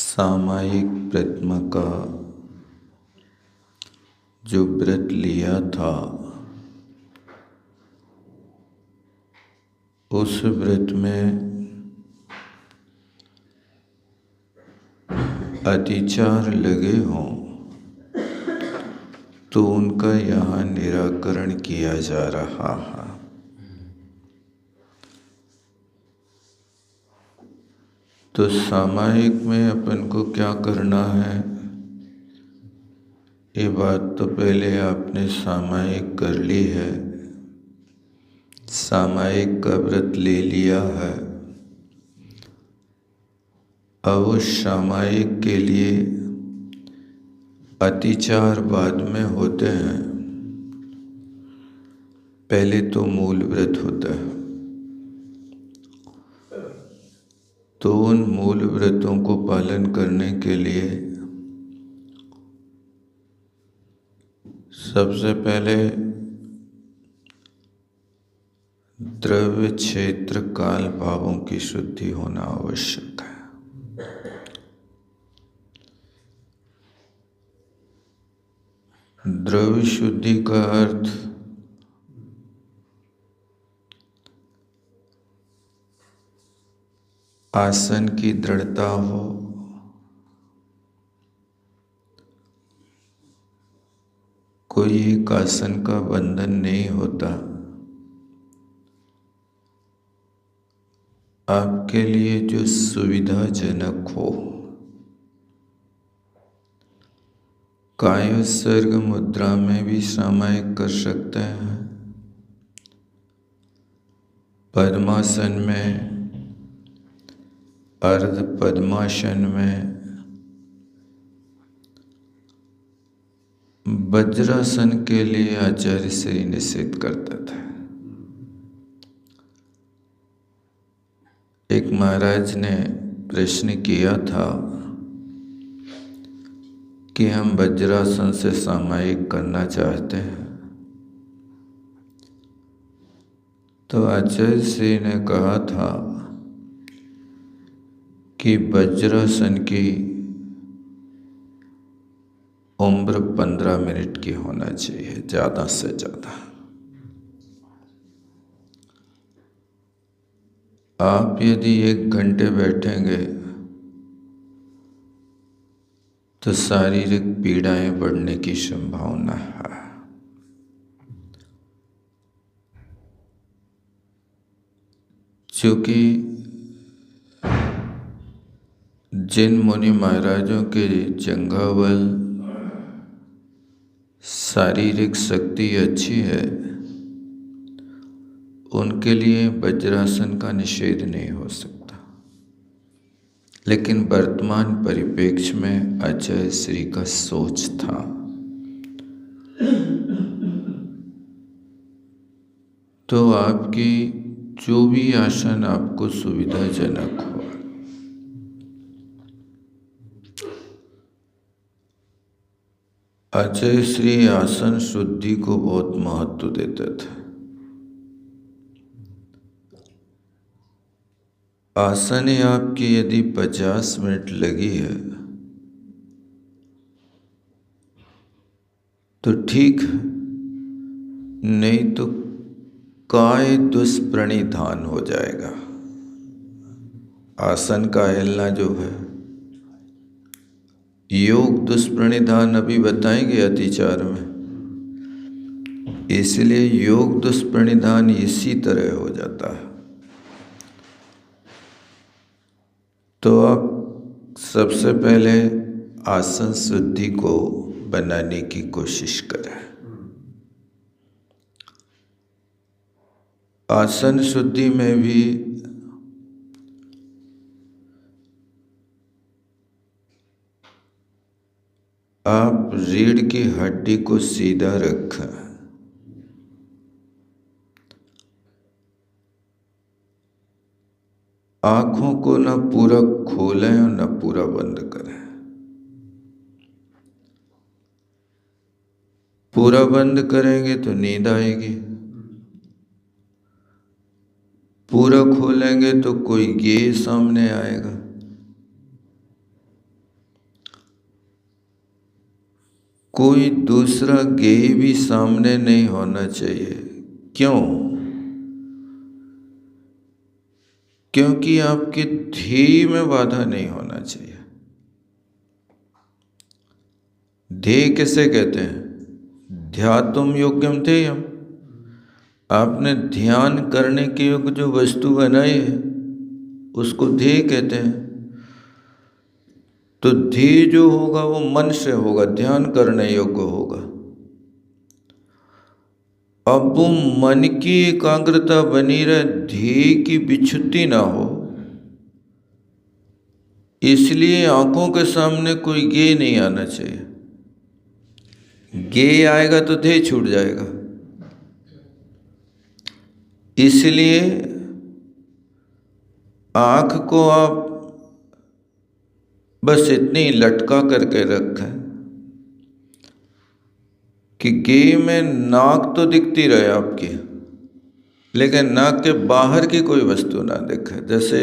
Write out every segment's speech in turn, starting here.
सामायिक प्रतिमा का जो व्रत लिया था, उस व्रत में अतिचार लगे हों तो उनका यहाँ निराकरण किया जा रहा है। तो सामायिक में अपन को क्या करना है, ये बात तो पहले आपने सामायिक कर ली है, सामायिक का व्रत ले लिया है। अब उस सामायिक के लिए अतिचार बाद में होते हैं, पहले तो मूल व्रत होता है। तो उन मूल व्रतों को पालन करने के लिए सबसे पहले द्रव्य क्षेत्र काल भावों की शुद्धि होना आवश्यक है। द्रव्य शुद्धि का अर्थ आसन की दृढ़ता हो, कोई एक आसन का बंधन नहीं होता, आपके लिए जो सुविधाजनक हो। कायोत्सर्ग मुद्रा में भी सामायिक कर सकते हैं, पद्मासन में, अर्ध पद्मासन में, वज्रासन के लिए आचार्य श्री निषेध करता था। एक महाराज ने प्रश्न किया था कि हम वज्रासन से सामायिक करना चाहते हैं, तो आचार्य श्री ने कहा था कि वज्रासन की उम्र 15 मिनट की होना चाहिए, ज़्यादा से ज़्यादा। आप यदि 1 घंटे बैठेंगे तो शारीरिक पीड़ाएं बढ़ने की संभावना है। क्योंकि जिन मुनि महाराजों के जंघाबल शारीरिक शक्ति अच्छी है, उनके लिए वज्रासन का निषेध नहीं हो सकता। लेकिन वर्तमान परिप्रेक्ष्य में आचार्य श्री का सोच था तो आपकी जो भी आसन आपको सुविधाजनक हो, आचार्य श्री आसन शुद्धि को बहुत महत्व देते थे। आसन आपकी यदि 50 मिनट लगी है तो ठीक, नहीं तो काय दुष्प्रणिधान हो जाएगा। आसन का हिलना जो है, योग दुष्प्रणिधान अभी बताएंगे अतिचार में, इसलिए योग दुष्प्रणिधान इसी तरह हो जाता है। तो आप सबसे पहले आसन शुद्धि को बनाने की कोशिश करें। आसन शुद्धि में भी आप रीढ़ की हड्डी को सीधा रखें, आँखों को न पूरा खोलें और न पूरा बंद करें। पूरा बंद करेंगे तो नींद आएगी, पूरा खोलेंगे तो कोई गेय सामने आएगा। कोई दूसरा गेय भी सामने नहीं होना चाहिए। क्यों? क्योंकि आपके ध्येय में बाधा नहीं होना चाहिए। ध्येय किसे कहते हैं? ध्यातुम योग्यम ध्येयम। आपने ध्यान करने के योग्य जो वस्तु बनाई है उसको ध्येय कहते हैं। तो ध्येय जो होगा वो मन से होगा, ध्यान करने योग्य होगा। अब वो मन की एकाग्रता बनी रहे, ध्येय की विच्युति ना हो, इसलिए आंखों के सामने कोई गेय नहीं आना चाहिए। गेय आएगा तो ध्येय छूट जाएगा। इसलिए आंख को आप बस इतनी लटका करके रखें कि गेय में नाक तो दिखती रहे आपकी, लेकिन नाक के बाहर की कोई वस्तु ना दिखे। जैसे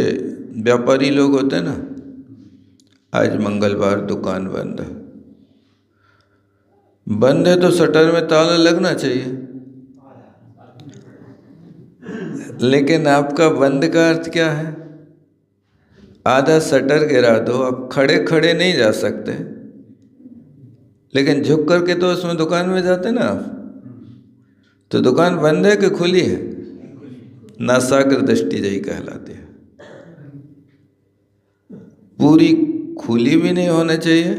व्यापारी लोग होते हैं ना, आज मंगलवार दुकान बंद है, बंद है तो शटर में ताला लगना चाहिए, लेकिन आपका बंद का अर्थ क्या है? आधा शटर गिरा दो, आप खड़े खड़े नहीं जा सकते, लेकिन झुक करके तो उसमें दुकान में जाते ना आप। तो दुकान बंद है कि खुली है? नासाग्र दृष्टि यही कहलाती है। पूरी खुली भी नहीं होना चाहिए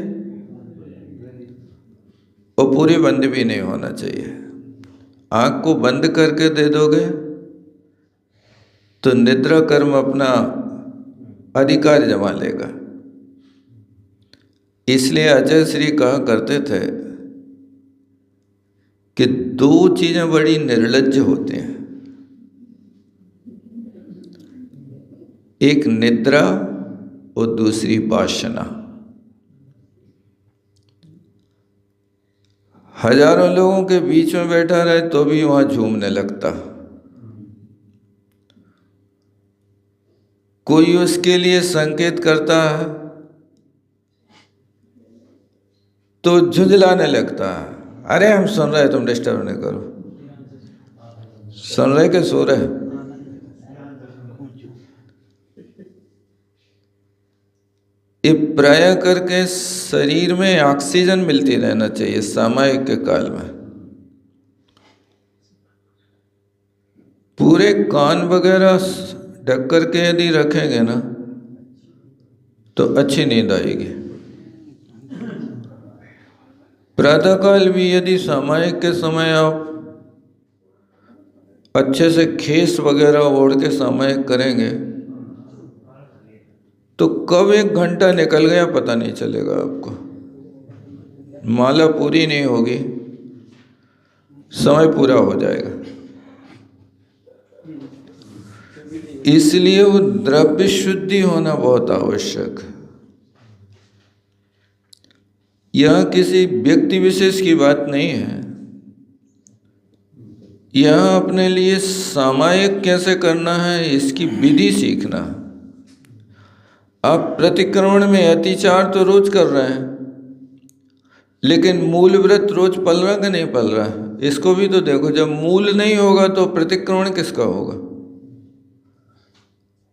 और पूरी बंद भी नहीं होना चाहिए। आँख को बंद करके दे दोगे तो निद्रा कर्म अपना अधिकार जमा लेगा। इसलिए अजय श्री कहा करते थे कि दो चीजें बड़ी निर्लज्ज होती हैं, एक निद्रा और दूसरी वासना। हजारों लोगों के बीच में बैठा रहे तो भी वहां झूमने लगता, कोई उसके लिए संकेत करता है तो झुंझलाने लगता है, अरे हम सुन रहे, तुम डिस्टर्ब नहीं करो। सुन रहे कि सो रहे? ये प्राय करके शरीर में ऑक्सीजन मिलती रहना चाहिए सामयिक के काल में। पूरे कान वगैरह ढक करके यदि रखेंगे ना तो अच्छी नींद आएगी। प्रातःकाल भी यदि सामयिक के समय आप अच्छे से खेस वगैरह ओढ़ के सामयिक करेंगे तो कब 1 घंटा निकल गया पता नहीं चलेगा आपको। माला पूरी नहीं होगी, समय पूरा हो जाएगा। इसलिए वो द्रव्य शुद्धि होना बहुत आवश्यक है। यह किसी व्यक्ति विशेष की बात नहीं है, यह अपने लिए सामायिक कैसे करना है इसकी विधि सीखना। आप प्रतिक्रमण में अतिचार तो रोज कर रहे हैं, लेकिन मूल व्रत रोज पल रहा कि नहीं पल रहा है, इसको भी तो देखो। जब मूल नहीं होगा तो प्रतिक्रमण किसका होगा?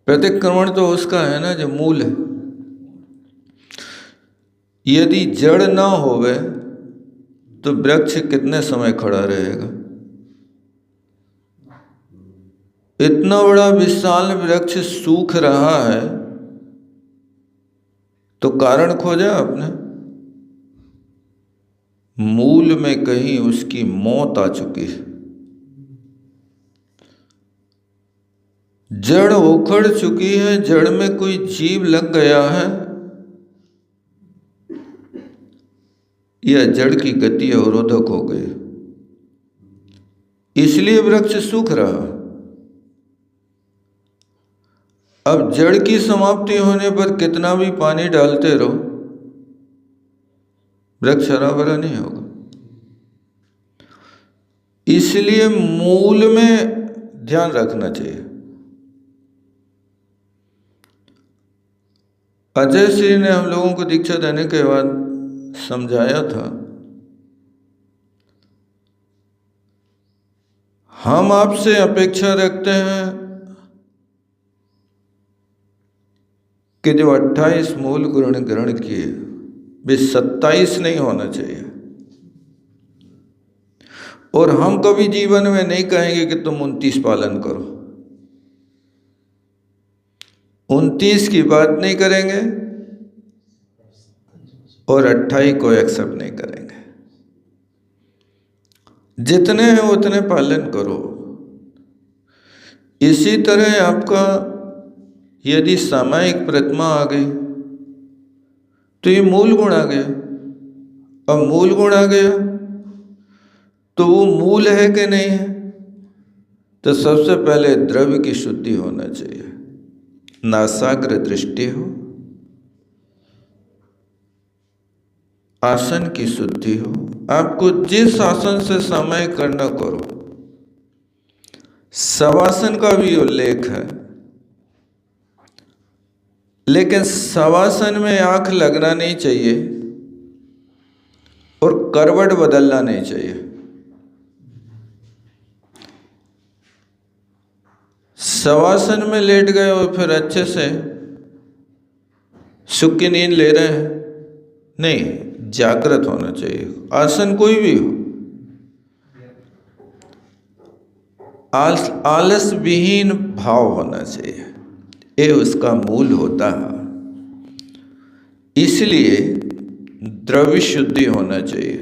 प्रतिक्रमण तो उसका है ना जो मूल है। यदि जड़ ना होवे तो वृक्ष कितने समय खड़ा रहेगा? इतना बड़ा विशाल वृक्ष सूख रहा है तो कारण खोजा आपने, मूल में कहीं उसकी मौत आ चुकी है, जड़ उखड़ चुकी है, जड़ में कोई जीव लग गया है, या जड़ की गति अवरोधक हो गई, इसलिए वृक्ष सूख रहा। अब जड़ की समाप्ति होने पर कितना भी पानी डालते रहो, वृक्ष हरा भरा नहीं होगा। इसलिए मूल में ध्यान रखना चाहिए। अजय श्री ने हम लोगों को दीक्षा देने के बाद समझाया था हम आपसे अपेक्षा रखते हैं कि जो 28 मूल गुण ग्रहण किए वे 27 नहीं होना चाहिए। और हम कभी जीवन में नहीं कहेंगे कि तुम 29 पालन करो, 29 की बात नहीं करेंगे और 28 को एक्सेप्ट नहीं करेंगे। जितने हैं उतने पालन करो। इसी तरह आपका यदि सामायिक प्रतिमा आ गई तो ये मूल गुण आ गया। अब मूल गुण आ गया तो वो मूल है कि नहीं है? तो सबसे पहले द्रव्य की शुद्धि होना चाहिए, नासाग्र दृष्टि हो, आसन की शुद्धि हो। आपको जिस आसन से समय करना करो। शवासन का भी उल्लेख है, लेकिन शवासन में आंख लगना नहीं चाहिए और करवट बदलना नहीं चाहिए। शवासन में लेट गए और फिर अच्छे से सुख की नींद ले रहे हैं, नहीं, जागृत होना चाहिए। आसन कोई भी हो, आलस विहीन भाव होना चाहिए, ये उसका मूल होता है। इसलिए द्रव्य शुद्धि होना चाहिए।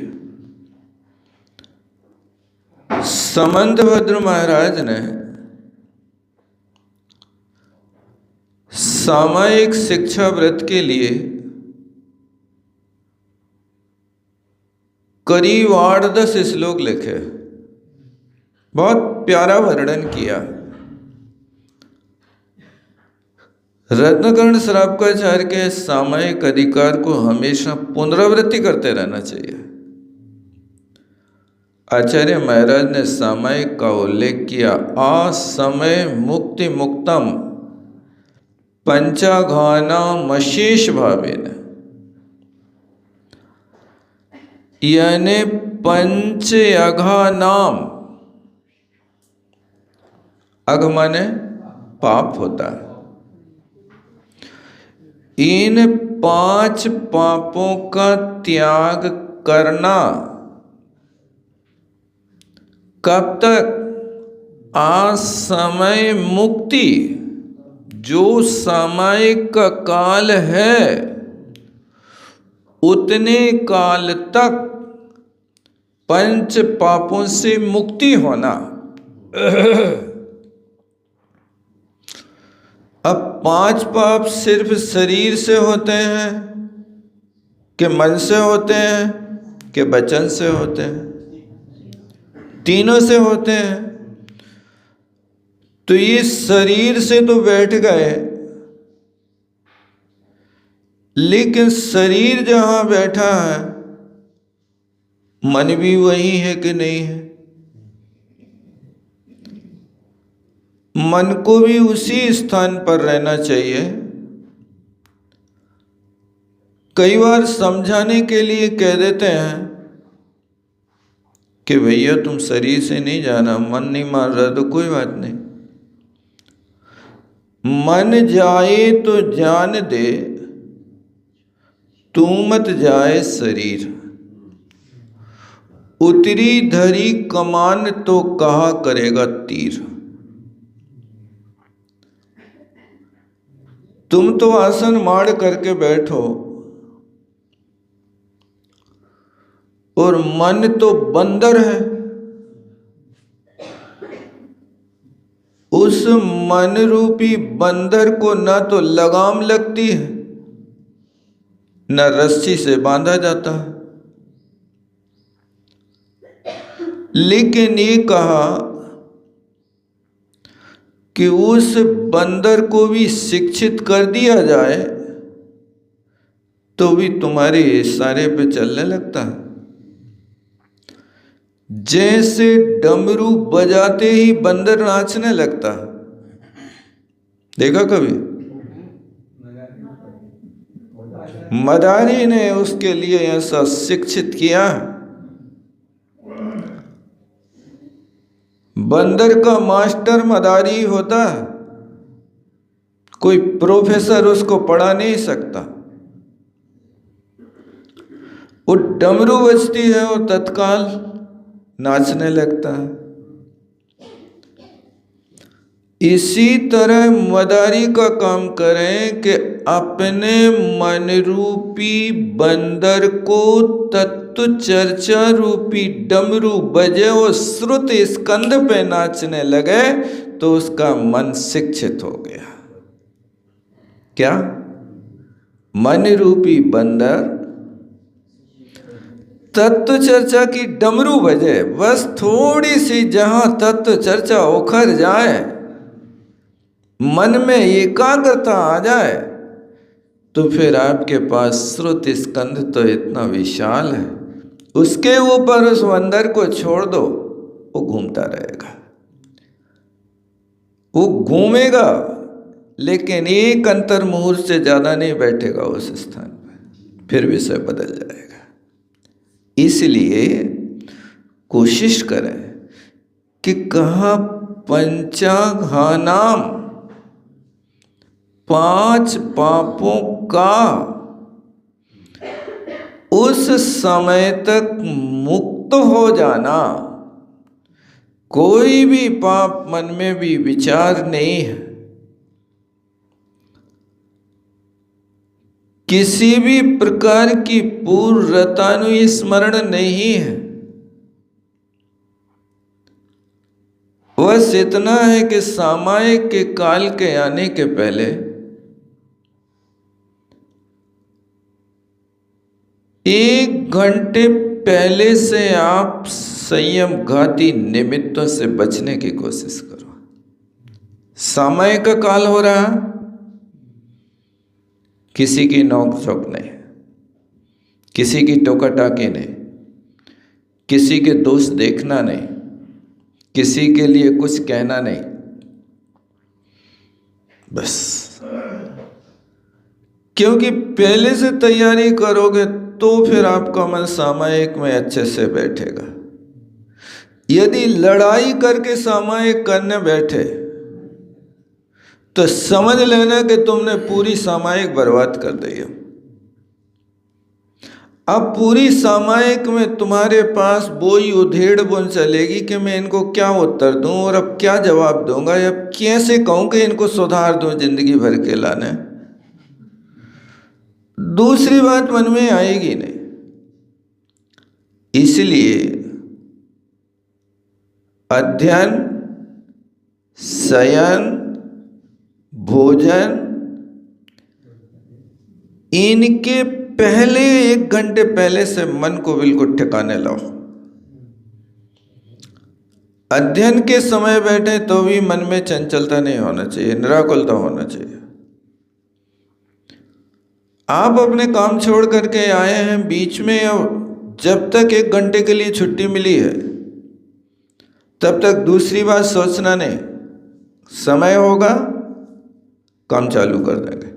समंतभद्र महाराज ने सामायिक शिक्षा व्रत के लिए करीब 8-10 श्लोक लिखे, बहुत प्यारा वर्णन किया। रत्नकर्ण श्रावकाचार्य के सामायिक अधिकार को हमेशा पुनरावृत्ति करते रहना चाहिए। आचार्य महाराज ने सामायिक का उल्लेख किया, असमय मुक्ति मुक्तम पंचाघानाम अशेष भावेन, यानी पंच अघा नाम, अघ माने पाप होता है। इन 5 पापों का त्याग करना कब तक? असमय मुक्ति, जो सामायिक का काल है उतने काल तक पंच पापों से मुक्ति होना। अब 5 पाप सिर्फ शरीर से होते हैं कि मन से होते हैं कि वचन से होते हैं? तीनों से होते हैं। तो ये शरीर से तो बैठ गए, लेकिन शरीर जहां बैठा है मन भी वही है कि नहीं है? मन को भी उसी स्थान पर रहना चाहिए। कई बार समझाने के लिए कह देते हैं कि भैया तुम शरीर से नहीं जाना, मन नहीं मान रहा तो कोई बात नहीं, मन जाए तो जान दे, तू मत जाए शरीर, उतरी धरी कमान तो कहा करेगा तीर। तुम तो आसन माड़ करके बैठो और मन तो बंदर है। उस मन रूपी बंदर को ना तो लगाम लगती है न रस्सी से बांधा जाता है। लेकिन ये कहा कि उस बंदर को भी शिक्षित कर दिया जाए तो भी तुम्हारे इशारे पे चलने लगता है। जैसे डमरू बजाते ही बंदर नाचने लगता है, देखा कभी? मदारी ने उसके लिए ऐसा शिक्षित किया। बंदर का मास्टर मदारी होता है, कोई प्रोफेसर उसको पढ़ा नहीं सकता। वो डमरू बजती है और तत्काल नाचने लगता है। इसी तरह मदारी का काम करें कि अपने मन रूपी बंदर को तत्व चर्चा रूपी डमरू बजे और श्रुत स्कंद पे नाचने लगे तो उसका मन शिक्षित हो गया। क्या? मन रूपी बंदर तत्व चर्चा की डमरू बजे, बस थोड़ी सी जहां तत्व चर्चा उखड़ जाए, मन में एकाग्रता आ जाए, तो फिर आपके पास श्रुत स्कंद तो इतना विशाल है, उसके ऊपर उस बंदर को छोड़ दो, वो घूमता रहेगा। वो घूमेगा लेकिन एक अंतर मुहूर्त से ज्यादा नहीं बैठेगा उस स्थान पर, फिर विषय बदल जाएगा। इसलिए कोशिश करें कि कहाँ पंचाघानाम, 5 पापों का उस समय तक मुक्त हो जाना, कोई भी पाप मन में भी विचार नहीं है, किसी भी प्रकार की पूर्व रतानुस्मरण नहीं है। बस इतना है कि सामायिक के काल के आने के पहले 1 घंटे पहले से आप संयम घाती निमित्तों से बचने की कोशिश करो। सामायिक का काल हो रहा है, किसी की नोक झोंक नहीं, किसी की टोका टाकी नहीं, किसी के दोष देखना नहीं, किसी के लिए कुछ कहना नहीं, बस। क्योंकि पहले से तैयारी करोगे तो फिर आपका मन सामायिक में अच्छे से बैठेगा। यदि लड़ाई करके सामायिक करने बैठे तो समझ लेना कि तुमने पूरी सामायिक बर्बाद कर दी है। अब पूरी सामायिक में तुम्हारे पास वो ही उधेड़ बुन चलेगी कि मैं इनको क्या उत्तर दूं और अब क्या जवाब दूंगा, या कैसे कहूं कि इनको सुधार दूं जिंदगी भर के लाने। दूसरी बात मन में आएगी नहीं। इसलिए अध्ययन, शयन, भोजन, इनके पहले 1 घंटे पहले से मन को बिल्कुल ठिकाने लाओ। अध्ययन के समय बैठे तो भी मन में चंचलता नहीं होना चाहिए, निराकुलता होना चाहिए। आप अपने काम छोड़ करके आए हैं बीच में, जब तक 1 घंटे के लिए छुट्टी मिली है तब तक दूसरी बात सोचना नहीं। समय होगा काम चालू कर देंगे,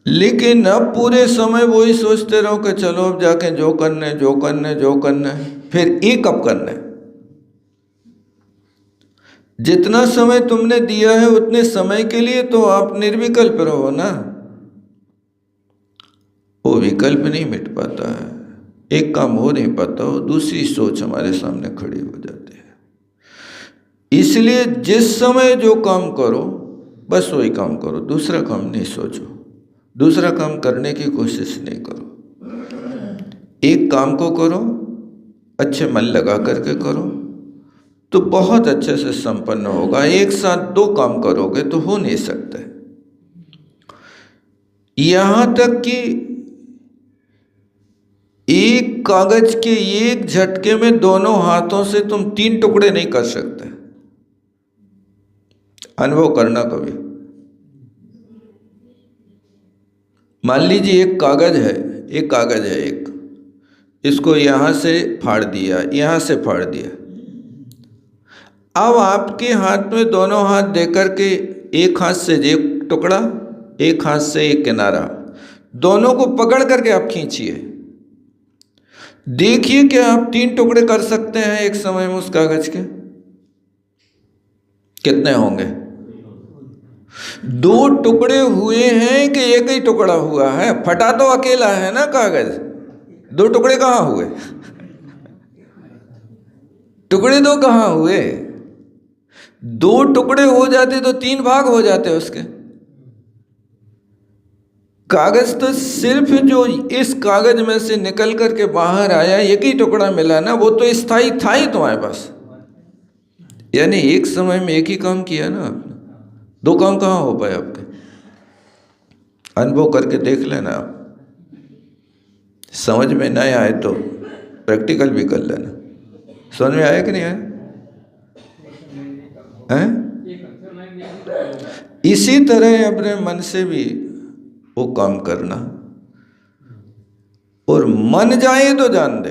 लेकिन अब पूरे समय वही सोचते रहो कि चलो अब जाके जो करने जो करने जो करने, फिर ये कब करने। जितना समय तुमने दिया है उतने समय के लिए तो आप निर्विकल्प रहो ना। वो विकल्प नहीं मिट पाता है, एक काम हो नहीं पाता, वो दूसरी सोच हमारे सामने खड़ी हो जाती है। इसलिए जिस समय जो काम करो बस वही काम करो, दूसरा काम नहीं सोचो, दूसरा काम करने की कोशिश नहीं करो। एक काम को करो, अच्छे मन लगा करके करो तो बहुत अच्छे से संपन्न होगा। एक साथ 2 काम करोगे तो हो नहीं सकते। यहां तक कि एक कागज के एक झटके में दोनों हाथों से तुम 3 टुकड़े नहीं कर सकते। अनुभव करना कभी। मान लीजिए एक कागज है, इसको यहां से फाड़ दिया, यहां से फाड़ दिया। अब आपके हाथ में दोनों हाथ देकर के एक हाथ से एक टुकड़ा, एक हाथ से एक किनारा, दोनों को पकड़ करके आप खींचिए। देखिए कि आप 3 टुकड़े कर सकते हैं एक समय में उस कागज के। कितने होंगे? 2 टुकड़े हुए हैं कि एक ही टुकड़ा हुआ है? फटा तो अकेला है ना कागज, 2 टुकड़े कहाँ हुए? टुकड़े 2 कहाँ हुए? 2 टुकड़े हो जाते तो 3 भाग हो जाते उसके। कागज तो सिर्फ जो इस कागज में से निकल करके बाहर आया एक ही टुकड़ा मिला ना, वो तो स्थायी था ही तुम्हारे पास। यानी एक समय में एक ही काम किया ना आपने, 2 काम कहाँ हो पाए आपके? अनुभव करके देख लेना आप, समझ में नहीं आए तो प्रैक्टिकल भी कर लेना। समझ में आया कि नहीं आया? हैं? इसी तरह अपने मन से भी वो काम करना, और मन जाए तो जान दे।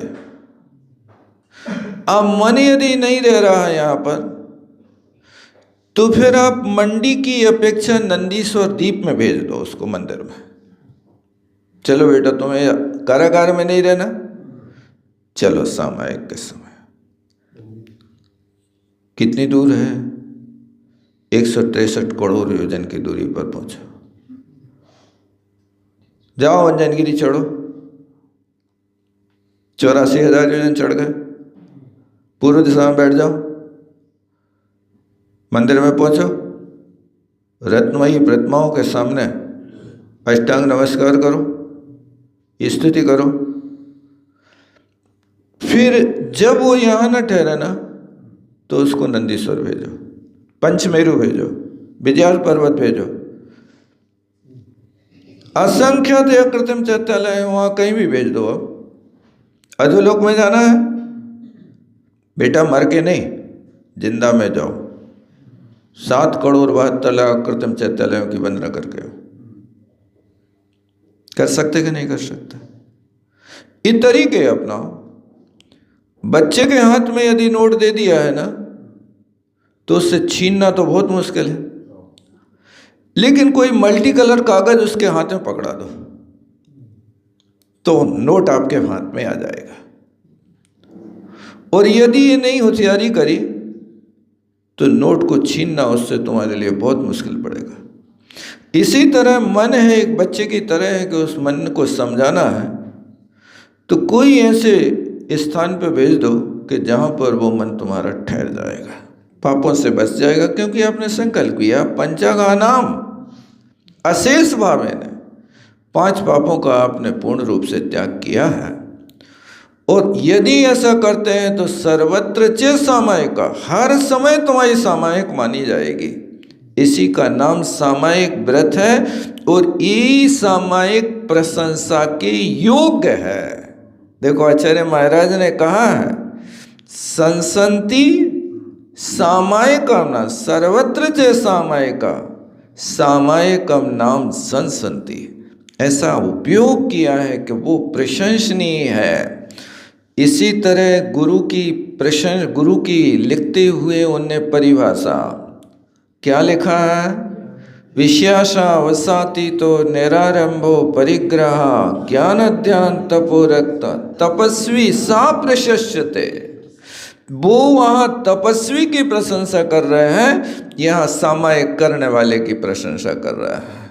अब मन यदि नहीं रह रहा है यहाँ पर, तो फिर आप मंडी की अपेक्षा नंदीश्वर द्वीप में भेज दो उसको, मंदिर में। चलो बेटा तुम्हें कारागार में नहीं रहना, चलो सामायिक के समय। कितनी दूर है? 163 करोड़ योजन की दूरी पर पहुंचो। जाओ अंजनगिरी चढ़ो, 84,000 योजन चढ़ गए, पूर्व दिशा में बैठ जाओ, मंदिर में पहुंचो, रत्नमयी प्रतिमाओं के सामने अष्टांग नमस्कार करो, स्तुति करो। फिर जब वो यहाँ न ठहरे ना, तो उसको नंदीश्वर भेजो, पंचमेरु भेजो, विजयाल पर्वत भेजो, असंख्यात या कृत्रिम चैत्यालय है, वहाँ कहीं भी भेज दो। अब अधोलोक में जाना है बेटा, मर के नहीं, जिंदा में जाओ। 7,72,00,000 कृत्रिम चैत्यालयों की वंदना करके हो। कर सकते कि नहीं कर सकते? ये तरीके अपनाओ। बच्चे के हाथ में यदि नोट दे दिया है ना, तो उससे छीनना तो बहुत मुश्किल है, लेकिन कोई मल्टी कलर कागज उसके हाथ में पकड़ा दो तो नोट आपके हाथ में आ जाएगा। और यदि ये नहीं होशियारी करी तो नोट को छीनना उससे तुम्हारे लिए बहुत मुश्किल पड़ेगा। इसी तरह मन है एक बच्चे की तरह है कि उस मन को समझाना है, तो कोई ऐसे स्थान पर भेज दो कि जहाँ पर वो मन तुम्हारा ठहर जाएगा, पापों से बच जाएगा। क्योंकि आपने संकल्प किया, पंचागानाम अशेष भावेन, 5 पापों का आपने पूर्ण रूप से त्याग किया है। और यदि ऐसा करते हैं तो सर्वत्र च सामायिका, हर समय तुम्हारी सामायिक मानी जाएगी। इसी का नाम सामायिक व्रत है, और ये सामायिक प्रशंसा के योग्य है। देखो आचार्य महाराज ने कहा है, संसंति सामायिकम न सर्वत्र च सामायिका, सामायिकम नाम संसंति। ऐसा उपयोग किया है कि वो प्रशंसनीय है। इसी तरह गुरु की लिखते हुए उनने परिभाषा क्या लिखा है? विश्यासा वसाती तो निरारंभो परिग्रह ज्ञान ध्यान तपोरक्त तपस्वी सा प्रशस्यते। वो वहाँ तपस्वी की प्रशंसा कर रहे हैं, यहाँ सामायिक करने वाले की प्रशंसा कर रहा है।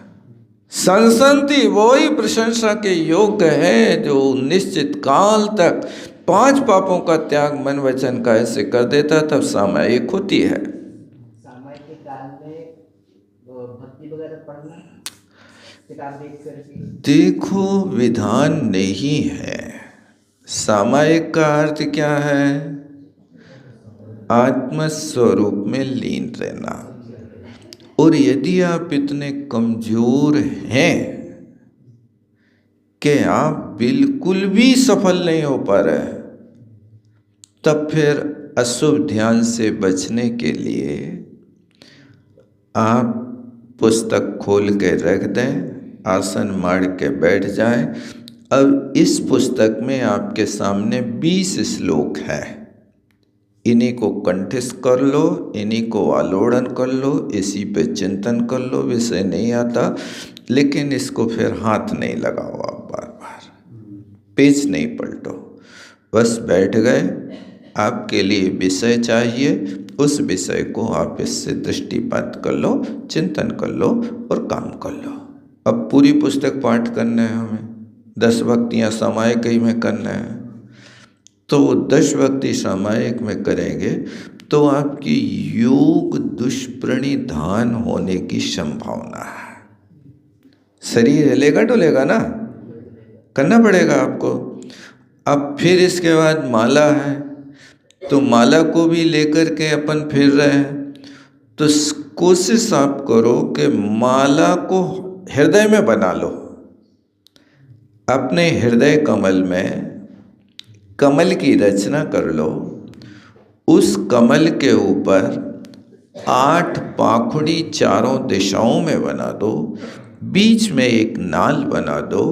संसंति वही प्रशंसा के योग्य है जो निश्चित काल तक 5 पापों का त्याग मन वचन का ऐसे कर देता, तब सामायिक होती है। सामायिक के काल में भक्ति वगैरह पढ़ना, किताब देख करके देखो विधान नहीं है। सामायिक का अर्थ क्या है? आत्मस्वरूप में लीन रहना। और यदि आप इतने कमजोर हैं कि आप बिल्कुल भी सफल नहीं हो पा रहे, तब फिर अशुभ ध्यान से बचने के लिए आप पुस्तक खोल के रख दें, आसन मार के बैठ जाएं। अब इस पुस्तक में आपके सामने 20 श्लोक हैं, इन्हीं को कंठस्थ कर लो, इन्हीं को आलोड़न कर लो, इसी पे चिंतन कर लो। विषय नहीं आता, लेकिन इसको फिर हाथ नहीं लगाओ, आप बार बार पेज नहीं पलटो, बस बैठ गए। आपके लिए विषय चाहिए, उस विषय को आप इससे दृष्टिपात कर लो, चिंतन कर लो और काम कर लो। अब पूरी पुस्तक पाठ करना है हमें, 10 भक्तियाँ सामायिक ही में करना है, तो 10 भक्ति सामायिक में करेंगे तो आपकी योग दुष्प्रणिधान होने की संभावना है। शरीर हिलेगा डुलेगा ना, करना पड़ेगा आपको। अब फिर इसके बाद माला है, तो माला को भी लेकर के अपन फिर रहे हैं, तो कोशिश आप करो कि माला को हृदय में बना लो। अपने हृदय कमल में कमल की रचना कर लो, उस कमल के ऊपर 8 पाखुड़ी चारों दिशाओं में बना दो, बीच में एक नाल बना दो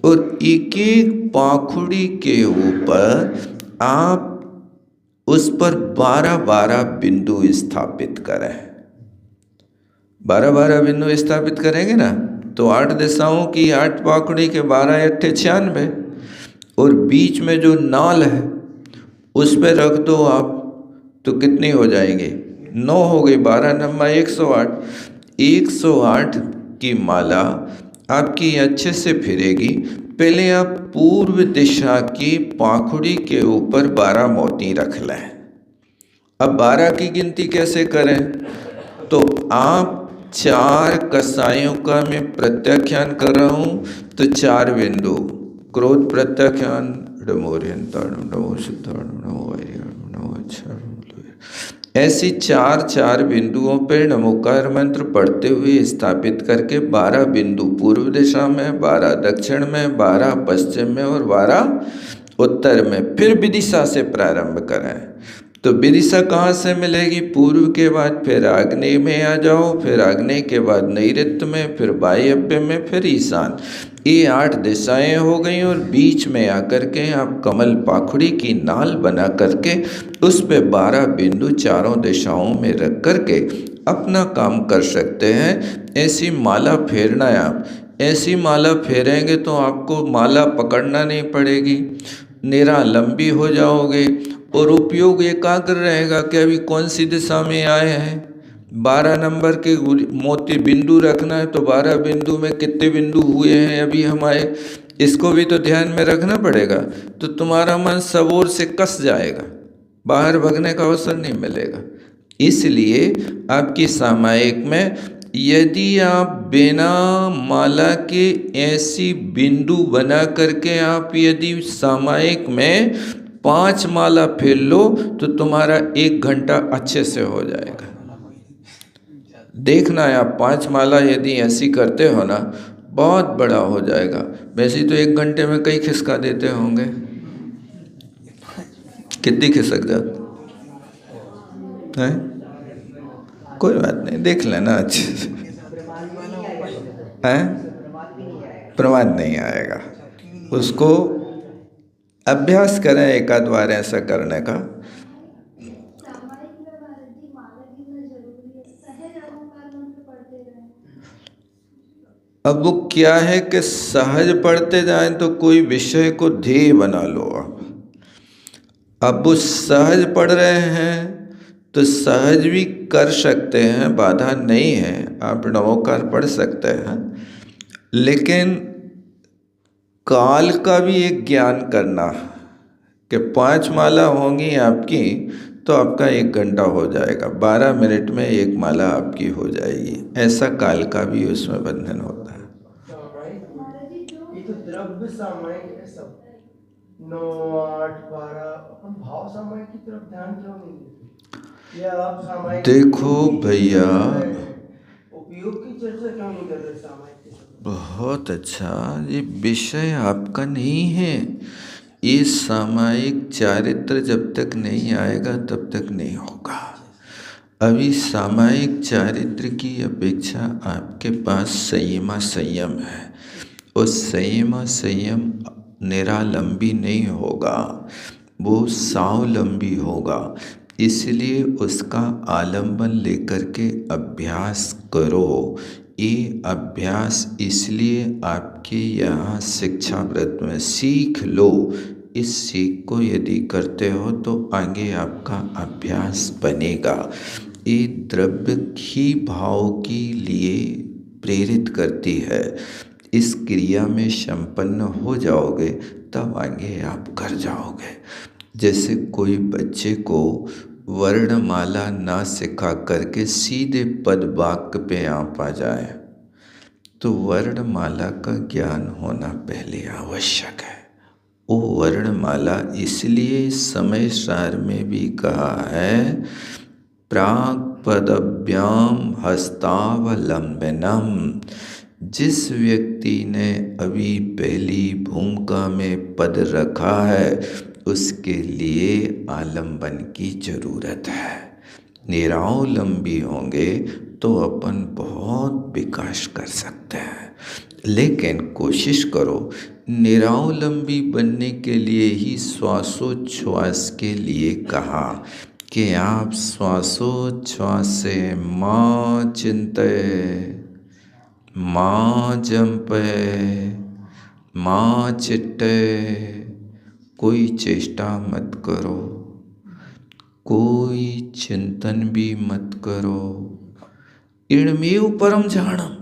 और एक एक पाखुड़ी के ऊपर आप उस पर 12-12 बिंदु स्थापित करें। 12-12 बिंदु स्थापित करेंगे ना तो 8 दिशाओं की 8 पाखुड़ी के 12 8 96, और बीच में जो नाल है उस पर रख दो आप, तो कितनी हो जाएंगी? 9 हो गई, 12 नंबर 108। 108 की माला आपकी अच्छे से फिरेगी। पहले आप पूर्व दिशा की पाखुड़ी के ऊपर 12 मोती रख लें। अब 12 की गिनती कैसे करें? तो आप 4 कसायों का मैं प्रत्याख्यान कर रहा हूँ, तो 4 बिंदु क्रोध प्रत्याख्यान, ऐसी 4 बिंदुओं पर नमोकार मंत्र पढ़ते हुए स्थापित करके 12 बिंदु पूर्व दिशा में, 12 दक्षिण में, 12 पश्चिम में और 12 उत्तर में। फिर विदिशा से प्रारंभ करें। तो विदिशा कहाँ से मिलेगी? पूर्व के बाद फिर आग्नेय में आ जाओ, फिर आग्नेय के बाद नैऋत्य में, फिर वायव्य में, फिर ईशान। ये 8 दिशाएं हो गई और बीच में आकर के आप कमल पाखुड़ी की नाल बना करके उस पे 12 बिंदु चारों दिशाओं में रख करके अपना काम कर सकते हैं। ऐसी माला फेरना है आप। ऐसी माला फेरेंगे तो आपको माला पकड़ना नहीं पड़ेगी, निरा लंबी हो जाओगे और उपयोग एकाग्र रहेगा कि अभी कौन सी दिशा में आए हैं। 12 नंबर के मोती बिंदु रखना है, तो 12 बिंदु में कितने बिंदु हुए हैं अभी हमारे, इसको भी तो ध्यान में रखना पड़ेगा। तो तुम्हारा मन सब ओर से कस जाएगा, बाहर भगने का अवसर नहीं मिलेगा। इसलिए आपकी सामायिक में यदि आप बिना माला के ऐसी बिंदु बना करके आप यदि सामायिक में 5 माला फेर लो तो तुम्हारा 1 घंटा अच्छे से हो जाएगा। देखना है आप 5 माला यदि ऐसी करते हो ना, बहुत बड़ा हो जाएगा। वैसे तो 1 घंटे में कई खिसका देते होंगे, कितनी खिसक जाती है? कोई बात नहीं, देख लेना अच्छे से, हैं? प्रमाद नहीं आएगा, उसको अभ्यास करें, एक आध बार ऐसा करने का। अब वो क्या है कि सहज पढ़ते जाएं तो कोई विषय को ध्येय बना लो आप। अब वो सहज पढ़ रहे हैं तो सहज भी कर सकते हैं, बाधा नहीं है, आप नमोकार पढ़ सकते हैं, लेकिन काल का भी एक ज्ञान करना कि 5 माला होंगी आपकी तो आपका 1 घंटा हो जाएगा, 12 मिनट में 1 माला आपकी हो जाएगी, ऐसा काल का भी उसमें बंधन होता है। ये तो द्रव्य सामायिक है सब, 9, 8, 12, अपन भाव सामायिक की तरफ ध्यान क्यों नहीं देते? या आप सामायिक देखो भैया, उपयोग की चर्चा क्यों नहीं कर रहे सामायिक की? बहुत अच्छा, ये विषय आपका नहीं है। ये सामायिक चारित्र जब तक नहीं आएगा तब तक नहीं होगा। अभी सामायिक चारित्र की अपेक्षा आपके पास संयमा संयम है, उस संयमा संयम निरालंबी नहीं होगा, वो स्वावलंबी होगा। इसलिए उसका आलंबन लेकर के अभ्यास करो। ये अभ्यास इसलिए आपके यहाँ शिक्षाव्रत में सीख लो इस सीख को यदि करते हो तो आगे आपका अभ्यास बनेगा। ये द्रव्य ही भाव के लिए प्रेरित करती है। इस क्रिया में संपन्न हो जाओगे तब आगे आप कर जाओगे। जैसे कोई बच्चे को वर्णमाला ना सिखा करके सीधे पद वाक्य पे आप आ जाए तो वर्णमाला का ज्ञान होना पहले आवश्यक है। वो वर्णमाला इसलिए समय सार में भी कहा है, प्राग पदभ्याम हस्तावलंबनम। जिस व्यक्ति ने अभी पहली भूमिका में पद रखा है उसके लिए आलंबन की जरूरत है। निरावलंबी होंगे तो अपन बहुत विकास कर सकते हैं, लेकिन कोशिश करो निरावलंबी बनने के लिए ही श्वासोच्छ्वास के लिए कहा कि आप श्वासोच्छ्वास से माँ चिंतय, माँ जंपय, माँ चिट्टय। कोई चेष्टा मत करो, कोई चिंतन भी मत करो। इणमेव परम ध्यानम,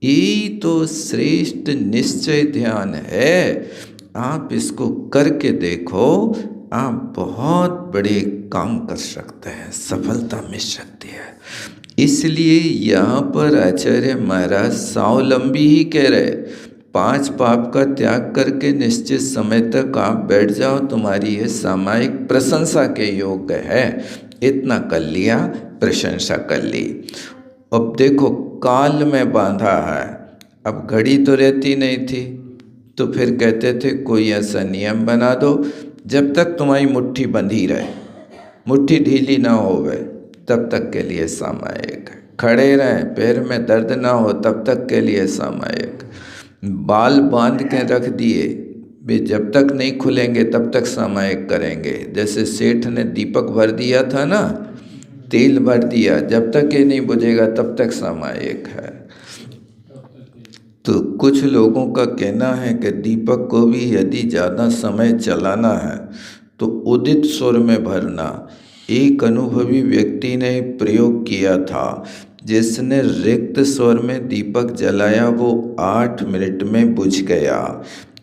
यही तो श्रेष्ठ निश्चय ध्यान है। आप इसको करके देखो, आप बहुत बड़े काम कर सकते हैं, सफलता मिल सकती है। इसलिए यहाँ पर आचार्य महाराज स्वावलंबी ही कह रहे, 5 पाप का त्याग करके निश्चित समय तक आप बैठ जाओ, तुम्हारी ये सामायिक प्रशंसा के योग्य है। इतना कर लिया, प्रशंसा कर ली। अब देखो काल में बांधा है, अब घड़ी तो रहती नहीं थी, तो फिर कहते थे कोई ऐसा नियम बना दो जब तक तुम्हारी मुट्ठी बंधी रहे, मुट्ठी ढीली ना होवे तब तक के लिए सामायिक। खड़े रहें, पैर में दर्द ना हो तब तक के लिए सामायिक। बाल बांध के रख दिए वे, जब तक नहीं खुलेंगे तब तक सामायिक करेंगे। जैसे सेठ ने दीपक भर दिया था ना, तेल भर दिया, जब तक ये नहीं बुझेगा तब तक सामायिक है। तो कुछ लोगों का कहना है कि दीपक को भी यदि ज़्यादा समय चलाना है तो उदित स्वर में भरना। एक अनुभवी व्यक्ति ने प्रयोग किया था, जिसने रिक्त स्वर में दीपक जलाया वो 8 मिनट में बुझ गया,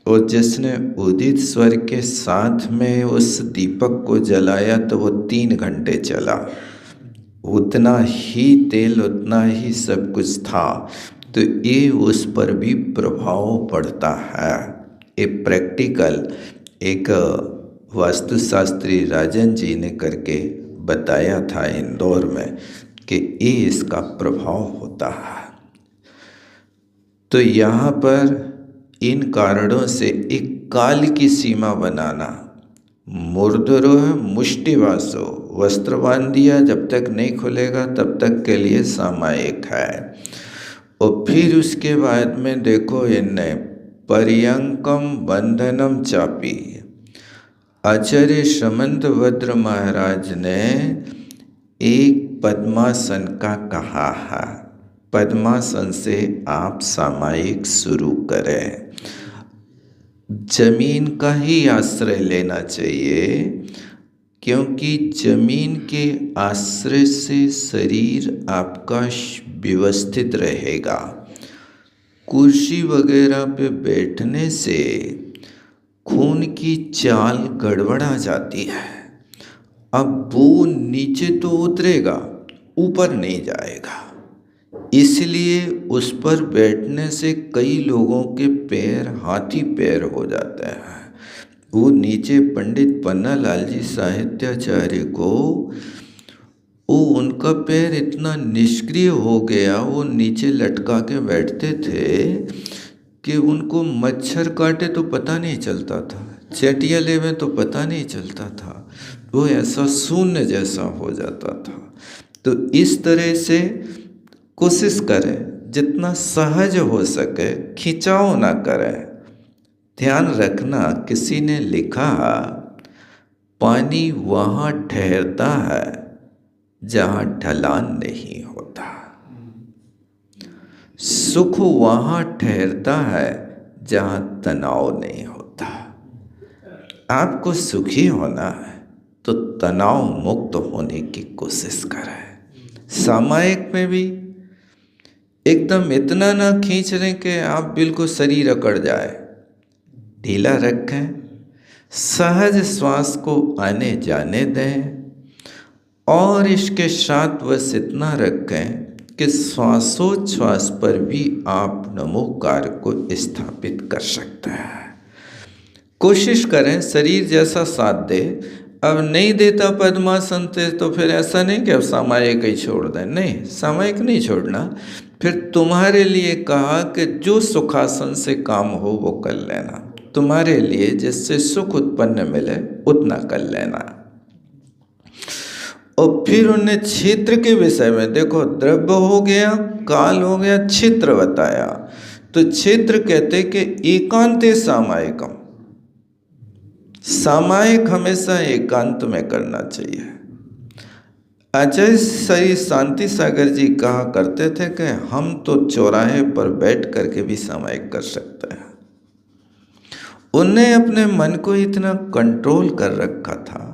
और जिसने उदित स्वर के साथ में उस दीपक को जलाया तो वो 3 घंटे चला। उतना ही तेल, उतना ही सब कुछ था। तो ये उस पर भी प्रभाव पड़ता है। ये प्रैक्टिकल एक वास्तुशास्त्री राजन जी ने करके बताया था इंदौर में कि ये इसका प्रभाव होता है। तो यहाँ पर इन कारणों से एक काल की सीमा बनाना, मूर्धरोह मुष्टिवासो, वस्त्र बांध दिया, जब तक नहीं खुलेगा तब तक के लिए सामायिक है। और फिर उसके बाद में देखो इनने पर्यंकम बंधनम चापी। आचार्य समंतभद्र महाराज ने एक पद्मासन का कहा है, पद्मासन से आप सामायिक शुरू करें। जमीन का ही आश्रय लेना चाहिए, क्योंकि जमीन के आश्रय से शरीर आपका व्यवस्थित रहेगा। कुर्सी वगैरह पे बैठने से खून की चाल गड़बड़ा जाती है। अब वो नीचे तो उतरेगा, ऊपर नहीं जाएगा, इसलिए उस पर बैठने से कई लोगों के पैर हाथी पैर हो जाते हैं। वो नीचे पंडित पन्नालाल जी साहित्याचार्य को वो उनका पैर इतना निष्क्रिय हो गया, वो नीचे लटका के बैठते थे कि उनको मच्छर काटे तो पता नहीं चलता था, चेटिया लेवे तो पता नहीं चलता था, वो ऐसा शून्य जैसा हो जाता था। तो इस तरह से कोशिश करें जितना सहज हो सके, खिंचाव ना करें। ध्यान रखना, किसी ने लिखा पानी वहाँ ठहरता है जहाँ ढलान नहीं होता, सुख वहाँ ठहरता है जहाँ तनाव नहीं होता। आपको सुखी होना है तो तनाव मुक्त होने की कोशिश करें। सामायिक में भी एकदम इतना ना खींच लें कि आप बिल्कुल शरीर अकड़ जाए, ढीला रखें, सहज श्वास को आने जाने दें और इसके साथ बस इतना रखें कि श्वासोच्छ्वास पर भी आप नमोकार को स्थापित कर सकते हैं। कोशिश करें शरीर जैसा साथ दे। अब नहीं देता पद्मासन से तो फिर ऐसा नहीं कि अब सामायिक ही छोड़ दें, नहीं, सामायिक नहीं छोड़ना। फिर तुम्हारे लिए कहा कि जो सुखासन से काम हो वो कर लेना, तुम्हारे लिए जिससे सुख उत्पन्न मिले उतना कर लेना। और फिर उन्हें क्षेत्र के विषय में देखो, द्रव्य हो गया, काल हो गया, क्षेत्र बताया। तो क्षेत्र कहते कि एकांते सामायिकम, सामायिक हमेशा एकांत में करना चाहिए। आचार्य श्री शांति सागर जी कहा करते थे कि हम तो चौराहे पर बैठ करके भी सामायिक कर सकते हैं। उन्हें अपने मन को इतना कंट्रोल कर रखा था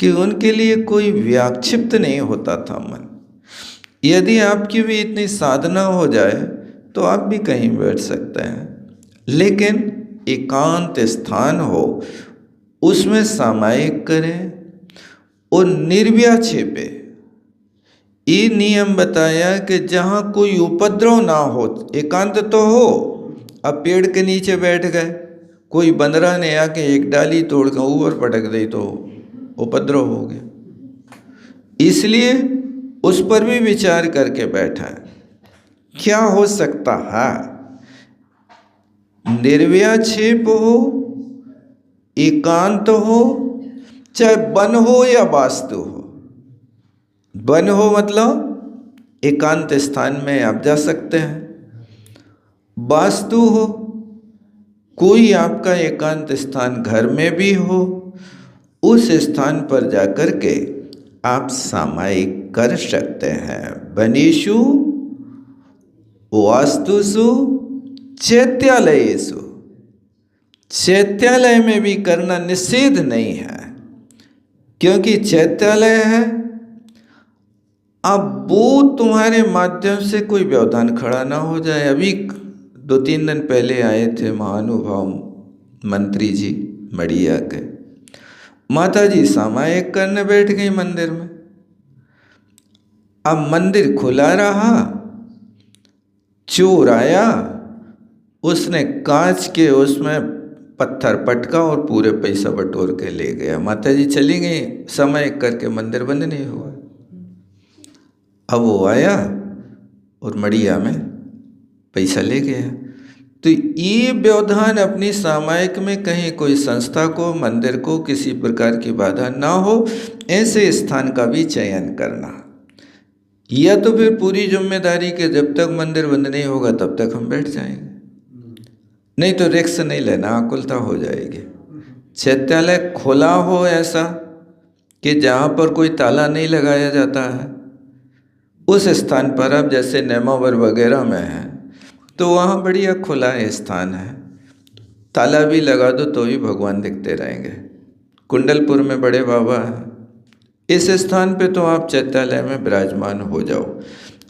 कि उनके लिए कोई व्याक्षिप्त नहीं होता था मन। यदि आपकी भी इतनी साधना हो जाए तो आप भी कहीं बैठ सकते हैं, लेकिन एकांत स्थान हो उसमें सामायिक करें और निर्व्याक्षेपे। ये नियम बताया कि जहाँ कोई उपद्रव ना हो, एकांत तो हो। अब पेड़ के नीचे बैठ गए, कोई बंदरा ने आके एक डाली तोड़ कर ऊपर पटक दी तो उपद्रव हो गया, इसलिए उस पर भी विचार करके बैठा है। क्या हो सकता है? निर्व्याक्षेप हो, एकांत हो, चाहे वन हो या वास्तु हो। वन हो मतलब एकांत स्थान में आप जा सकते हैं, वास्तु हो कोई आपका एकांत स्थान घर में भी हो, उस स्थान पर जाकर के आप सामायिक कर सकते हैं। वनेषु वास्तुषु चैत्यालयेषु, चैत्यालय में भी करना निषेध नहीं है, क्योंकि चैत्यालय है। अब वो तुम्हारे माध्यम से कोई व्यवधान खड़ा ना हो जाए। अभी 2-3 दिन पहले आए थे महानुभाव मंत्री जी मड़िया के, माता जी सामायिक करने बैठ गई मंदिर में। अब मंदिर खुला रहा, चोर आया, उसने कांच के उसमें पत्थर पटका और पूरे पैसा बटोर के ले गया। माता जी चली गई, सामायिक करके मंदिर बंद नहीं हुआ। अब वो आया और मड़िया में पैसा ले गया। तो ये व्यवधान अपनी सामायिक में कहीं कोई संस्था को, मंदिर को किसी प्रकार की बाधा ना हो, ऐसे स्थान का भी चयन करना। या तो फिर पूरी जिम्मेदारी के जब तक मंदिर बंद नहीं होगा तब तक हम बैठ जाएंगे, नहीं तो रिस्क नहीं लेना, आकुलता हो जाएगी। चैत्यालय खुला हो ऐसा कि जहाँ पर कोई ताला नहीं लगाया जाता है, उस स्थान पर अब जैसे नेमावर वगैरह में है तो वहाँ बढ़िया खुला स्थान है, ताला भी लगा दो तो भी भगवान दिखते रहेंगे। कुंडलपुर में बड़े बाबा हैं, इस स्थान पे तो आप चैत्यालय में विराजमान हो जाओ।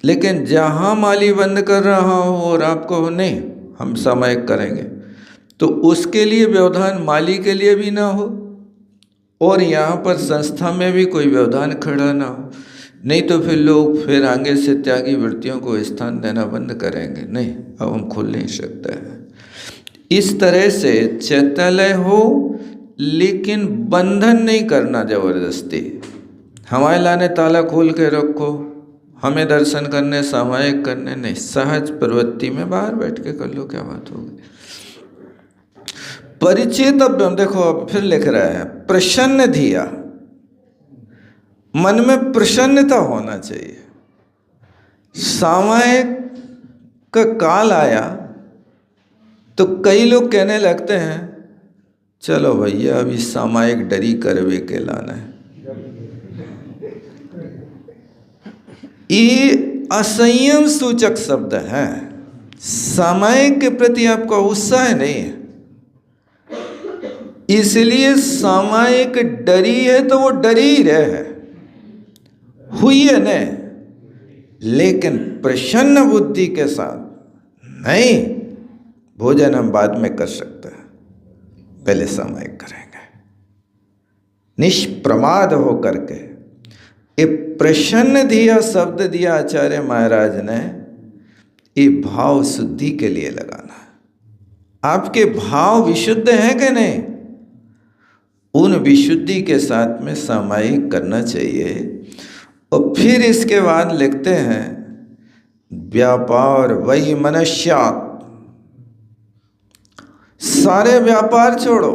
लेकिन जहाँ माली बंद कर रहा हो और आपको नहीं हम सामायिक करेंगे, तो उसके लिए व्यवधान माली के लिए भी ना हो और यहाँ पर संस्था में भी कोई व्यवधान खड़ा ना हो, नहीं तो फिर लोग फिर आगे से त्यागी वृत्तियों को स्थान देना बंद करेंगे। नहीं, अब हम खोल नहीं सकते हैं। इस तरह से चैत्यालय हो, लेकिन बंधन नहीं करना जबरदस्ती। हमारे लाने ताला खोल के रखो, हमें दर्शन करने सामायिक करने नहीं, सहज प्रवृत्ति में बाहर बैठ के कर लो, क्या बात होगी। परिचेतव्यम, देखो अब फिर लिख रहा है, प्रसन्न धिया, मन में प्रसन्नता होना चाहिए। सामायिक का काल आया तो कई लोग कहने लगते हैं चलो भैया अभी सामायिक डरी करवे के लाना है। ये असंयम सूचक शब्द है, सामायिक के प्रति आपका उत्साह नहीं है। इसलिए सामायिक डरी है तो वो डरी ही रहे, हुई है न, लेकिन प्रसन्न बुद्धि के साथ नहीं, भोजन हम बाद में कर सकते हैं, पहले सामायिक करेंगे, निष्प्रमाद हो करके। ये प्रसन्न दिया शब्द दिया आचार्य महाराज ने, ये भाव शुद्धि के लिए लगाना है। आपके भाव विशुद्ध हैं कि नहीं, उन विशुद्धि के साथ में सामायिक करना चाहिए। और फिर इसके बाद लिखते हैं व्यापार वही मनुष्यात्, सारे व्यापार छोड़ो,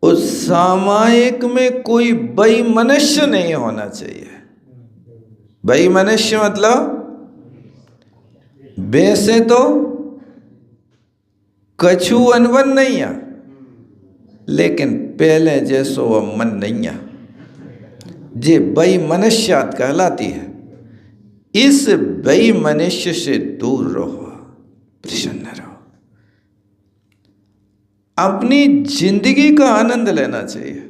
उस सामायिक में कोई वैमनस्य नहीं होना चाहिए। वैमनस्य मतलब वैसे तो कछु अनबन नहीं है, लेकिन पहले जैसो वह मन नहीं है, जे वैमनस्यात् कहलाती है। इस वैमनस्य से दूर रहो, प्रसन्न रहो। अपनी जिंदगी का आनंद लेना चाहिए,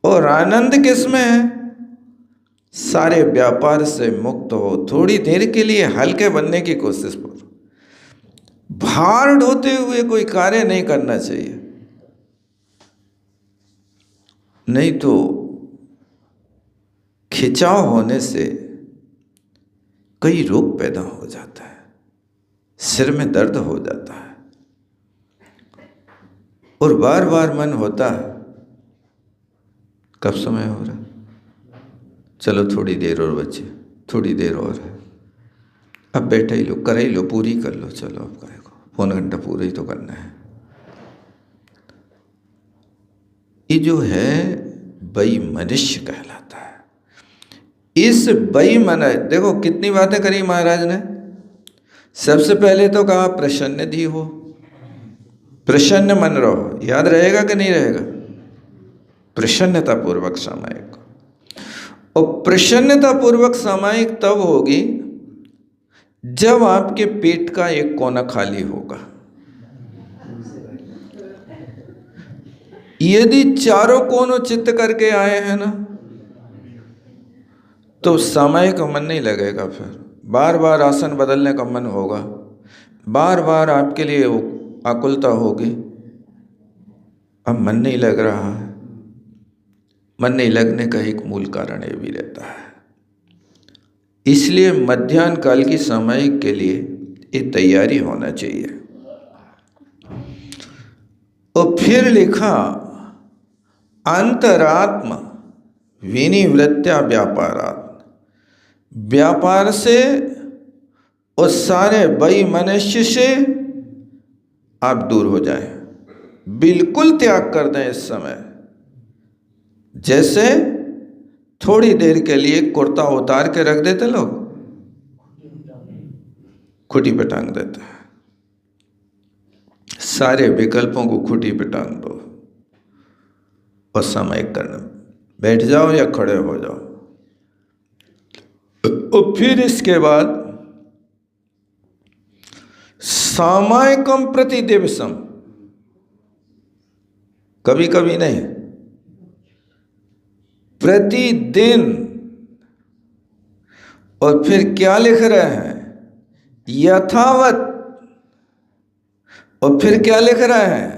और आनंद किसमें है? सारे व्यापार से मुक्त हो, थोड़ी देर के लिए हल्के बनने की कोशिश करो। भार ढोते हुए कोई कार्य नहीं करना चाहिए, नहीं तो खिंचाव होने से कई रोग पैदा हो जाता है, सिर में दर्द हो जाता है, और बार बार मन होता है कब समय हो रहा है, चलो थोड़ी देर और बचे, थोड़ी देर और है, अब बैठे ही लो, कर ही लो, पूरी कर लो, चलो अब करेगा, पौना घंटा पूरा ही तो करना है। ये जो है वैमनस्य कहलाता है। इस वैमनस्य, देखो कितनी बातें करी महाराज ने। सबसे पहले तो कहा प्रसन्न धी हो, प्रसन्न मन रहो, याद रहेगा कि नहीं रहेगा? प्रसन्नता पूर्वक सामायिक, और प्रसन्नता पूर्वक सामायिक तब होगी जब आपके पेट का एक कोना खाली होगा। यदि चारों कोनों चित्त करके आए हैं ना, तो सामायिक मन नहीं लगेगा, फिर बार बार आसन बदलने का मन होगा, बार बार आपके लिए आकुलता होगी, अब मन नहीं लग रहा है। मन नहीं लगने का एक मूल कारण ये भी रहता है। इसलिए मध्याह्न काल की सामायिक के लिए ये तैयारी होना चाहिए। और फिर लिखा अंतरात्मा विनिवृत्त्या व्यापारात्, व्यापार से और सारे वैमनस्य से आप दूर हो जाएं, बिल्कुल त्याग कर दें इस समय। जैसे थोड़ी देर के लिए कुर्ता उतार के रख देते लोग, खुटी पे टांग देते हैं, सारे विकल्पों को खुटी पे टांग दो और सामायिक करना, बैठ जाओ या खड़े हो जाओ। और फिर इसके बाद सामायिकम प्रति दिवसम, कभी कभी नहीं, प्रतिदिन। और फिर क्या लिख रहे हैं? यथावत। और फिर क्या लिख रहे हैं?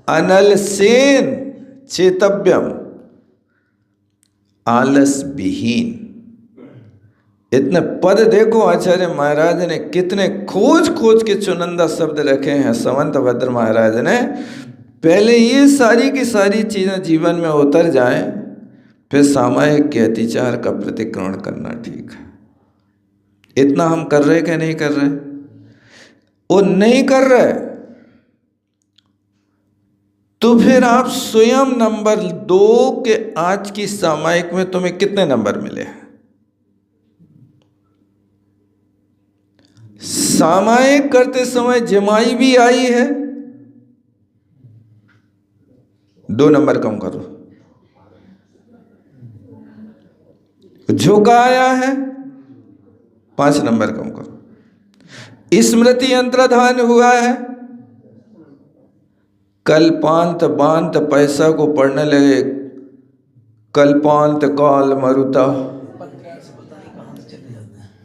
अनलसेन चेतव्यम, आलस विहीन। इतने पद देखो आचार्य महाराज ने कितने खोज खोज के चुनिंदा शब्द रखे हैं समंत भद्र महाराज ने। पहले ये सारी की सारी चीजें जीवन में उतर जाएं, फिर सामायिक के अतिचार का प्रतिक्रमण करना ठीक है। इतना हम कर रहे कि नहीं कर रहे? वो नहीं कर रहे तो फिर आप स्वयं नंबर 2 के आज की सामायिक में तुम्हें कितने नंबर मिले हैं? सामायिक करते समय जमाई भी आई है, 2 नंबर कम करो। झोंका आया है, 5 नंबर कम करो। स्मृति अंतर्धान हुआ है, कल्पांत बांत पैसा को पढ़ने लगे, कल्पांत काल मरुता।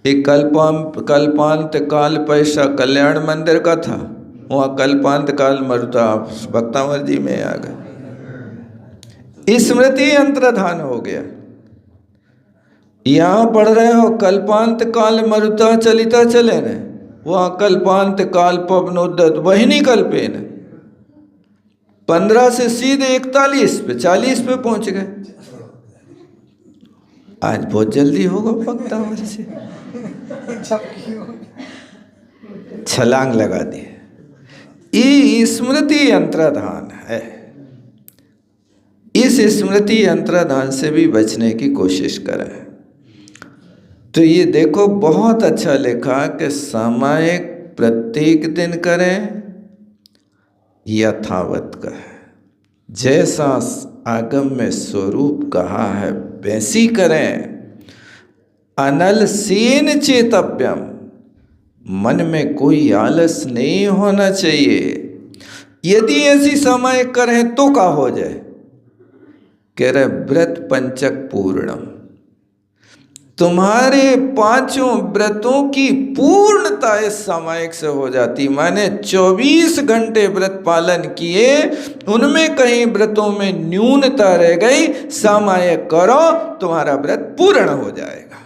एक कल्पांत काल पैसा कल्याण मंदिर का था, वहाँ कल्पांत काल मरुता आप भक्तावर जी में आ गए। स्मृति अंतर्धान हो गया। यहाँ पढ़ रहे हो कल्पांत काल मरुता चलिता चले न, वहाँ कल्पांत काल पवनोद्यत वहिनी कल्पेन। 15 से सीधे 41 पे 40 पे पहुंच गए। आज बहुत जल्दी होगा भक्तावर से, छलांग लगा दी। ये स्मृति अंतर्धान है। इस स्मृति अंतर्धान से भी बचने की कोशिश करें। तो ये देखो बहुत अच्छा लिखा कि सामायिक प्रत्येक दिन करें, यथावत करें। जैसा आगम में स्वरूप कहा है वैसी करें। अनल सेन चेतव्यम, मन में कोई आलस नहीं होना चाहिए। यदि ऐसी समय करें तो क्या हो जाए? कह रहे व्रत पंचक पूर्णम, तुम्हारे 5 व्रतों की पूर्णता इस सामायिक से हो जाती। माने 24 घंटे व्रत पालन किए, उनमें कहीं व्रतों में न्यूनता रह गई, सामायिक करो तुम्हारा व्रत पूर्ण हो जाएगा।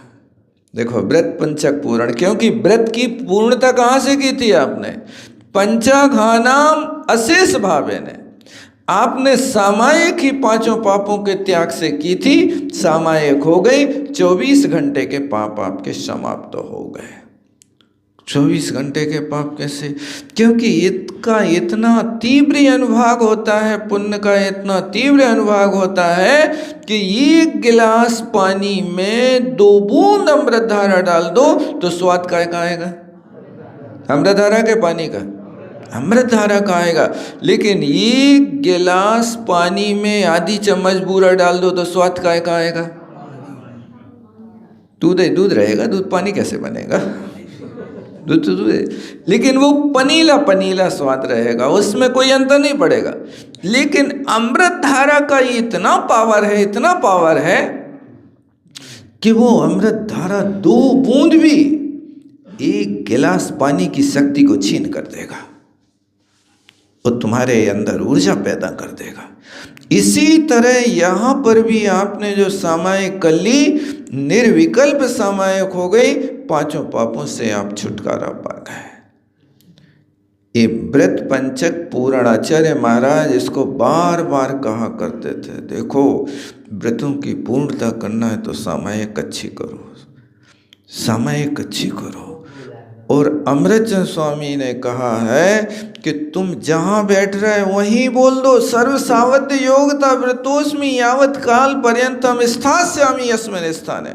देखो व्रत पंचक पूर्ण, क्योंकि व्रत की पूर्णता कहाँ से की थी आपने? पंचाघानाम अशेष भावेन। आपने सामायिक ही 5 पापों के त्याग से की थी, सामायिक हो गई। 24 घंटे के पाप आपके समाप्त हो गए। 24 घंटे के पाप कैसे? क्योंकि इसका इतना तीव्र अनुभाग होता है, पुण्य का इतना तीव्र अनुभाग होता है कि 1 गिलास पानी में 2 बूंद अमृत धारा डाल दो तो स्वाद का आएगा? अमृत धारा के पानी का अमृत धारा का आएगा। लेकिन 1 गिलास पानी में आधी चम्मच बूरा डाल दो तो स्वाद का आएगा? दूध रहेगा, दूध पानी कैसे बनेगा? दूध तो दूध है, लेकिन वो पनीला पनीला स्वाद रहेगा, उसमें कोई अंतर नहीं पड़ेगा। लेकिन अमृत धारा का इतना पावर है, इतना पावर है कि वो अमृत धारा 2 बूंद भी 1 गिलास पानी की शक्ति को छीन कर देगा, वो तुम्हारे अंदर ऊर्जा पैदा कर देगा। इसी तरह यहाँ पर भी आपने जो सामायिक कर ली, निर्विकल्प सामायिक हो गई, 5 पापों से आप छुटकारा पा गए। ये व्रत पंचक पूर्ण, आचार्य महाराज इसको बार बार कहा करते थे। देखो व्रतों की पूर्णता करना है तो सामायिक अच्छी करो, सामायिक अच्छी करो। और अमृतचंद स्वामी ने कहा है कि तुम जहाँ बैठ रहे वहीं बोल दो, सर्व सावध योगता व्रतोस्मि यावत काल पर्यंतम स्थास्यामि यस्मिन् स्थाने।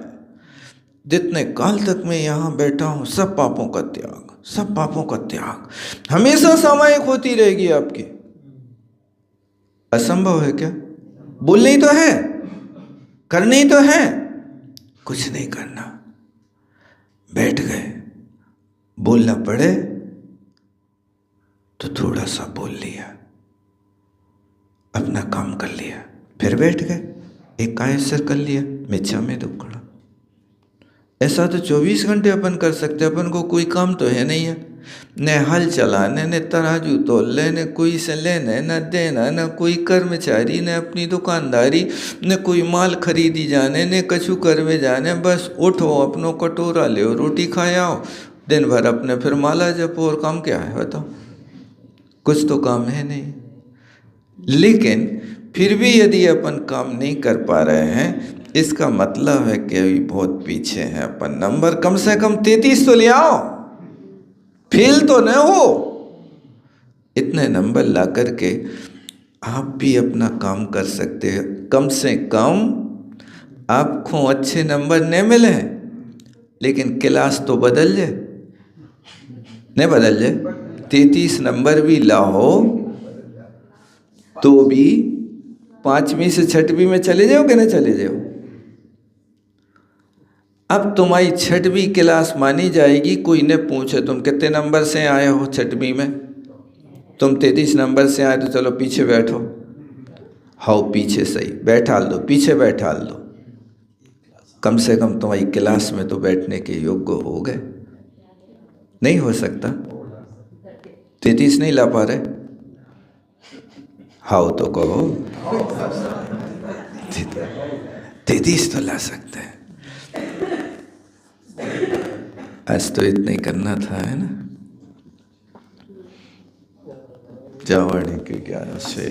जितने काल तक मैं यहाँ बैठा हूँ सब पापों का त्याग, सब पापों का त्याग हमेशा सामायिक होती रहेगी आपकी। असंभव है क्या? बोलनी तो है, करनी तो है, कुछ नहीं करना। बैठ गए, बोलना पड़े तो थोड़ा सा बोल लिया, अपना काम कर लिया, फिर बैठ गए, एक कायस्वर कर लिया, मिच्छा में दुक्कड़ा। ऐसा तो 24 घंटे अपन कर सकते। अपन को कोई काम तो है नहीं है, न हल चलाने, न तराजू तोलने, न कोई से लेने न देना, न कोई कर्मचारी, न अपनी दुकानदारी, न कोई माल खरीदी जाने, न कछु करवे जाने। बस उठो, अपनो कटोरा ले, रोटी खाए आओ, दिन भर अपने फिर माला जपो। और काम क्या है बताओ? कुछ तो काम है नहीं। लेकिन फिर भी यदि अपन काम नहीं कर पा रहे हैं, इसका मतलब है कि अभी बहुत पीछे हैं अपन। नंबर कम से कम 33 तो ले आओ, फेल तो न हो। इतने नंबर ला करके आप भी अपना काम कर सकते हैं। कम से कम आपको अच्छे नंबर नहीं मिले, लेकिन क्लास तो बदल जाए, नहीं बदल जाए। 33 नंबर भी लाओ तो भी 5वीं से 6वीं में चले जाओ कि नहीं चले जाओ। अब तुम्हारी 6वीं क्लास मानी जाएगी। कोई ने पूछे तुम कितने नंबर से आए हो 6वीं में, तुम 33 नंबर से आए तो चलो पीछे बैठो। हाउ पीछे सही, बैठाल दो, पीछे बैठाल दो। कम से कम तुम्हारी क्लास में तो बैठने के योग्य हो गए। नहीं हो सकता, 33 नहीं ला पा रहे, हाउ तो कहो। 33 तो ला सकते हैं। आज तो इतना ही करना था, है ना। जावणी के ज्ञान से